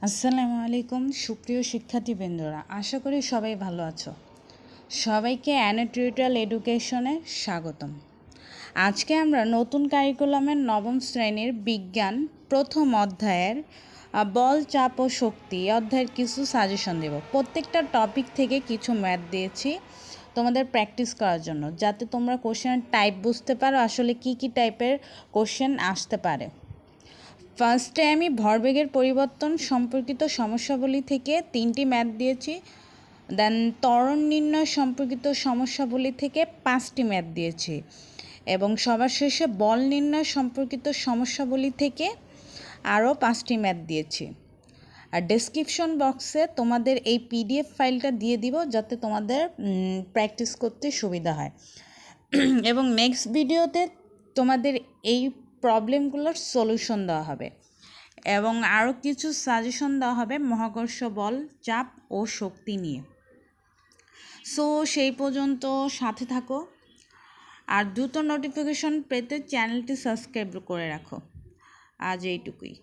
আসসালামু আলাইকুম সুপ্রিয় শিক্ষার্থীবৃন্দরা, আশা করি সবাই ভালো আছো। সবাইকে অ্যানাটোরিয়াল এডুকেশনে স্বাগতম। আজকে আমরা নতুন কারিকুলামের নবম শ্রেণীর বিজ্ঞান প্রথম অধ্যায়ের বল, চাপ ও শক্তি অধ্যায়ের কিছু সাজেশন দেব। প্রত্যেকটা টপিক থেকে কিছু ম্যাথ দিয়েছি তোমাদের প্র্যাকটিস করার জন্য, যাতে তোমরা কোশ্চেনের টাইপ বুঝতে পারো আসলে কি কি টাইপের কোশ্চেন আসতে পারে। ফার্স্টে আমি ভরবেগের পরিবর্তন সম্পর্কিত সমস্যাবলী থেকে 3টি ম্যাথ দিয়েছি। দেন ত্বরণ নির্ণয় সম্পর্কিত সমস্যাবলী থেকে 5টি ম্যাথ দিয়েছি এবং সবার শেষে বল নির্ণয় সম্পর্কিত সমস্যাবলী থেকে আরও 5টি ম্যাথ দিয়েছি। আর ডেসক্রিপশন বক্সে তোমাদের এই পিডিএফ ফাইলটা দিয়ে দিব, যাতে তোমাদের প্র্যাকটিস করতে সুবিধা হয়। এবং নেক্সট ভিডিওতে তোমাদের এই প্রবলেমগুলোর সলিউশন দেওয়া হবে এবং আরও কিছু সাজেশন দেওয়া হবে মহাকর্ষ বল, চাপ ও শক্তি নিয়ে। সো সেই পর্যন্ত সাথে থাকো আর দ্রুত নোটিফিকেশন পেতে চ্যানেলটি সাবস্ক্রাইব করে রাখো। আজ এইটুকুই।